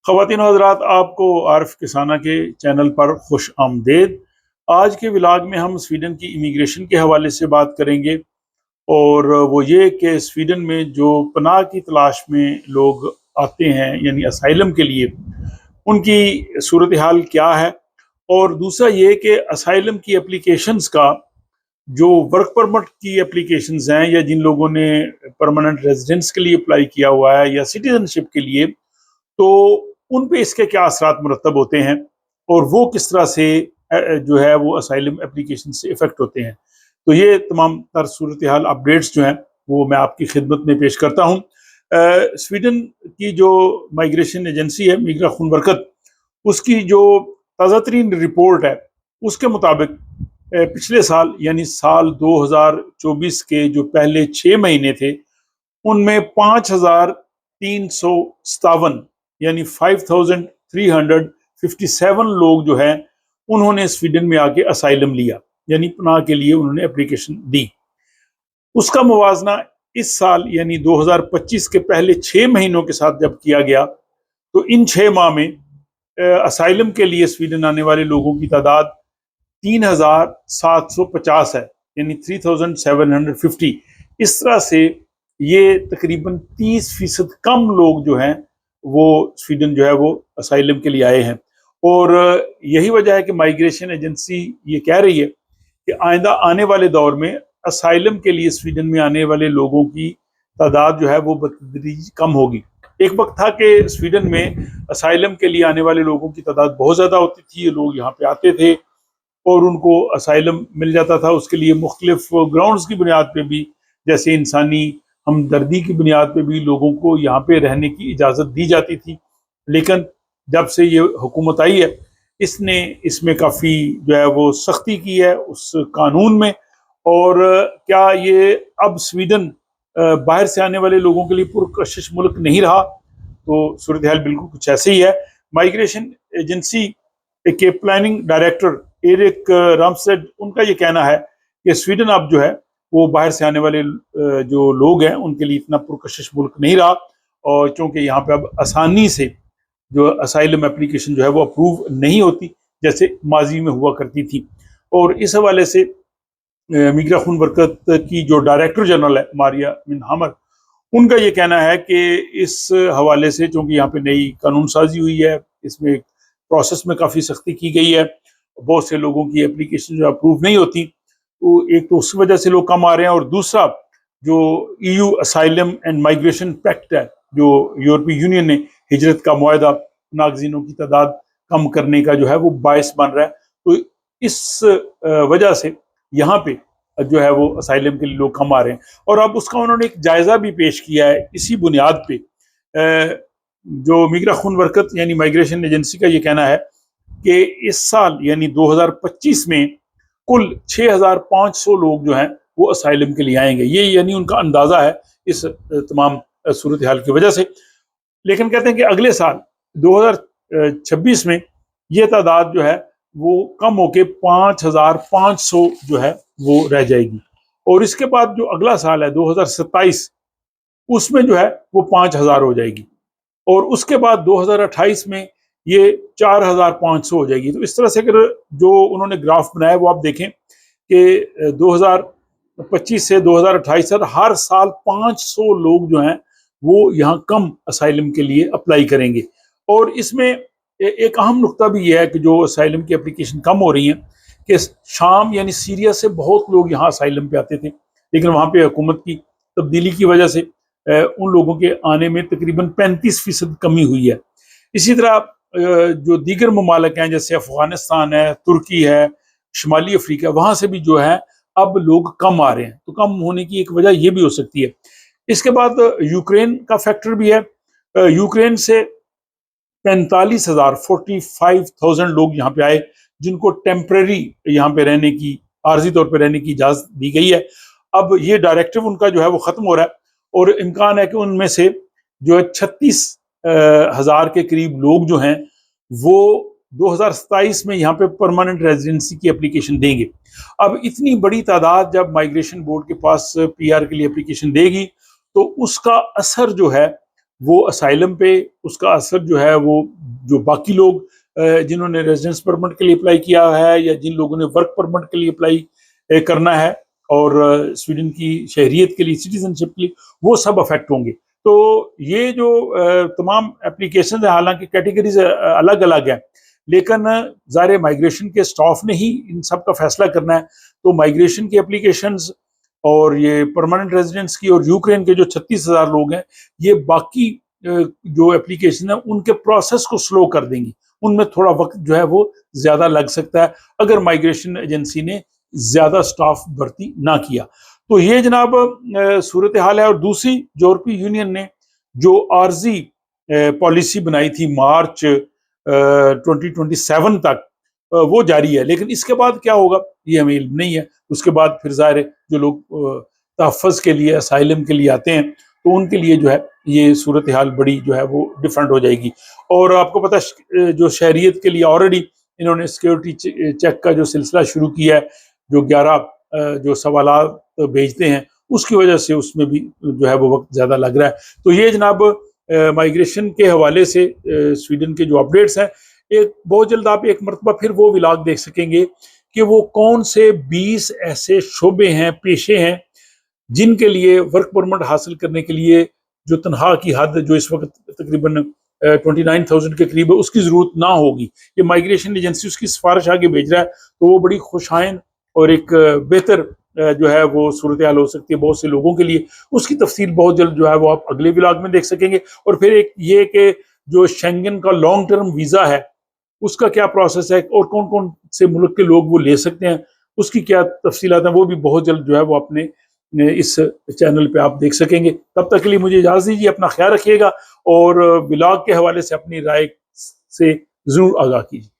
ख़वातीन और हज़रात, आपको आरिफ किसाना के चैनल पर खुश आमदेद। आज के व्लॉग में हम स्वीडन की इमिग्रेशन के हवाले से बात करेंगे और वो ये कि स्वीडन में जो पनाह की तलाश में लोग आते हैं यानी असाइलम के लिए, उनकी सूरत हाल क्या है। और दूसरा ये कि असाइलम की एप्लीकेशंस का जो वर्क परमिट की एप्लीकेशंस हैं या जिन लोगों ने परमानेंट रेजिडेंस के लिए अप्लाई किया हुआ है या सिटीजनशिप के लिए, तो उन पे इसके क्या असरात मुरतब होते हैं और वो किस तरह से जो है वो असाइलम एप्लीकेशन से इफ़ेक्ट होते हैं। तो ये तमाम तर सूरत हाल अपडेट्स जो हैं वो मैं आपकी खिदमत में पेश करता हूँ। स्वीडन की जो माइग्रेशन एजेंसी है मिग्रा खून बरकत, उसकी जो ताज़ा तरीन रिपोर्ट है उसके मुताबिक पिछले साल यानी साल 2024 के जो पहले 6 महीने थे उनमें 5,357 यानी 5,357 लोग जो हैं उन्होंने स्वीडन में आके असाइलम लिया, यानी पनाह के लिए उन्होंने एप्लीकेशन दी। उसका मुवाजना इस साल यानी 2025 के पहले 6 महीनों के साथ जब किया गया तो इन 6 माह में असाइलम के लिए स्वीडन आने वाले लोगों की तादाद 3,750 है, यानी 3,750। इस तरह से ये तकरीबन 30% कम लोग जो हैं वो स्वीडन जो है वो असाइलम के लिए आए हैं। और यही वजह है कि माइग्रेशन एजेंसी ये कह रही है कि आइंदा आने वाले दौर में असाइलम के लिए स्वीडन में आने वाले लोगों की तादाद जो है वो बतदरीज कम होगी। एक वक्त था कि स्वीडन में असाइलम के लिए आने वाले लोगों की तादाद बहुत ज़्यादा होती थी, ये लोग यहाँ पे आते थे और उनको असाइलम मिल जाता था। उसके लिए मुख्तलिफ ग्राउंड्स की बुनियाद पे भी, जैसे इंसानी हमदर्दी की बुनियाद पे भी लोगों को यहाँ पे रहने की इजाज़त दी जाती थी। लेकिन जब से ये हुकूमत आई है इसने इसमें काफ़ी जो है वो सख्ती की है उस कानून में। और क्या ये अब स्वीडन बाहर से आने वाले लोगों के लिए पुरकशिश मुल्क नहीं रहा, तो सूरत हाल बिल्कुल कुछ ऐसे ही है। माइग्रेशन एजेंसी के प्लानिंग डायरेक्टर एरिक रामसेड, उनका ये कहना है कि स्वीडन अब जो है वो बाहर से आने वाले जो लोग हैं उनके लिए इतना पुरकशिश मुल्क नहीं रहा, और क्योंकि यहाँ पे अब आसानी से जो असाइलम एप्लीकेशन जो है वो अप्रूव नहीं होती जैसे माजी में हुआ करती थी। और इस हवाले से मिग्रा खून बरकत की जो डायरेक्टर जनरल है मारिया मिनहामर, उनका ये कहना है कि इस हवाले से चूँकि यहाँ पे नई कानून साजी हुई है, इसमें प्रोसेस में काफ़ी सख्ती की गई है, बहुत से लोगों की एप्लीकेशन जो अप्रूव नहीं होती, तो एक तो उस वजह से लोग कम आ रहे हैं। और दूसरा जो EU asylum and migration pact है, जो यूरोपीय यूनियन ने हिजरत का मुआहदा नागजीनों की तादाद कम करने का जो है वो बायस बन रहा है, तो इस वजह से यहाँ पे जो है वो असाइलम के लिए लोग कम आ रहे हैं। और अब उसका उन्होंने एक जायज़ा भी पेश किया है। इसी बुनियाद पे जो मिग्रा खून बरकत यानी माइग्रेशन एजेंसी का ये कहना है कि इस साल यानी 2025 में कुल 6,500 लोग जो हैं वो असाइलम के लिए आएंगे। ये यानी उनका अंदाज़ा है इस तमाम सूरत हाल की वजह से। लेकिन कहते हैं कि अगले साल 2026 में ये तादाद जो है वो कम होके 5,500 जो है वो रह जाएगी। और इसके बाद जो अगला साल है 2027, उसमें जो है वो 5,000 हो जाएगी। और उसके बाद 2028 में ये 4,500 हो जाएगी। तो इस तरह से अगर जो उन्होंने ग्राफ बनाया वो आप देखें कि 2025 से 2028 तक हर साल 500 लोग जो हैं वो यहाँ कम असाइलम के लिए अप्लाई करेंगे। और इसमें एक अहम नुकता भी यह है कि जो असाइलम की एप्लीकेशन कम हो रही हैं कि शाम यानी सीरिया से बहुत लोग यहाँ असाइलम पे आते थे, लेकिन वहाँ पे हुकूमत की तब्दीली की वजह से उन लोगों के आने में तकरीबन 35% कमी हुई है। इसी तरह जो दीगर ममालिक हैं जैसे अफगानिस्तान है, तुर्की है, शुमाली अफ्रीका, वहाँ से भी जो है अब लोग कम आ रहे हैं। तो कम होने की एक वजह ये भी हो सकती है। इसके बाद यूक्रेन का फैक्टर भी है। यूक्रेन से 45,000 लोग यहाँ पे आए जिनको टेम्परेरी यहाँ पे रहने की, आर्जी तौर पे रहने की इजाज़त दी गई है। अब ये डायरेक्टिव उनका जो है वो ख़त्म हो रहा है और इम्कान है कि उनमें से जो है 36,000 के करीब लोग जो हैं वो 2027 में यहाँ पे परमानेंट रेजिडेंसी की एप्लीकेशन देंगे। अब इतनी बड़ी तादाद जब माइग्रेशन बोर्ड के पास PR के लिए एप्लीकेशन देगी तो उसका असर जो है वो असाइलम पे उसका असर जो है वो, जो बाकी लोग जिन्होंने रेजिडेंस परमिट के लिए अप्लाई किया है या जिन लोगों ने वर्क परमिट के लिए अप्लाई करना है और स्वीडन की शहरियत के लिए, सिटीजनशिप के लिए, वो सब अफेक्ट होंगे। तो ये जो तमाम एप्लीकेशन है, हालांकि कैटेगरीज अलग अलग है, लेकिन ज़ाहिर माइग्रेशन के स्टाफ ने ही इन सब का फैसला करना है। तो माइग्रेशन की एप्लीकेशंस और ये परमानेंट रेजिडेंट्स की और यूक्रेन के जो 36,000 लोग हैं, ये बाकी जो एप्लीकेशन है उनके प्रोसेस को स्लो कर देंगी, उनमें थोड़ा वक्त जो है वो ज्यादा लग सकता है अगर माइग्रेशन एजेंसी ने ज्यादा स्टाफ भर्ती ना किया। तो ये जनाब सूरत हाल है। और दूसरी, यूरोपीय यूनियन ने जो आर्जी पॉलिसी बनाई थी मार्च 2027 तक, वो जारी है, लेकिन इसके बाद क्या होगा ये हमें इल्म नहीं है। उसके बाद फिर ज़ाहिर है जो लोग तहफ़्फ़ुज़ के लिए, असाइलम के लिए आते हैं, तो उनके लिए जो है ये सूरत हाल बड़ी जो है वो डिफरेंट हो जाएगी। और आपको पता है जो शहरियत के लिए ऑलरेडी इन्होंने सिक्योरिटी चेक का जो सिलसिला शुरू किया है, जो 11 जो सवालात भेजते हैं, उसकी वजह से उसमें भी जो है वो वक्त ज़्यादा लग रहा है। तो ये जनाब माइग्रेशन के हवाले से स्वीडन के जो अपडेट्स हैं, एक बहुत जल्द आप एक मरतबा फिर वो व्लॉग देख सकेंगे कि वो कौन से 20 ऐसे शोबे हैं, पेशे हैं, जिनके लिए वर्क परमिट हासिल करने के लिए जो तनख्वाह की हद जो इस वक्त तकरीबन 29,000 के करीब है, उसकी ज़रूरत ना होगी। ये माइग्रेशन एजेंसी उसकी सिफारिश आगे भेज रहा है, तो वो बड़ी खुशाइन और एक बेहतर जो है वो सूरत हाल हो सकती है बहुत से लोगों के लिए। उसकी तफसील बहुत जल्द जो है वो आप अगले व्लॉग में देख सकेंगे। और फिर एक ये कि जो शेंगन का लॉन्ग टर्म वीज़ा है, उसका क्या प्रोसेस है और कौन कौन से मुल्क के लोग वो ले सकते हैं, उसकी क्या तफसीलात हैं, वो भी बहुत जल्द जो है वो अपने इस चैनल पे आप देख सकेंगे। तब तक के लिए मुझे इजाज़त दीजिए, अपना ख्याल रखिएगा और व्लॉग के हवाले से अपनी राय से ज़रूर आगाह कीजिए।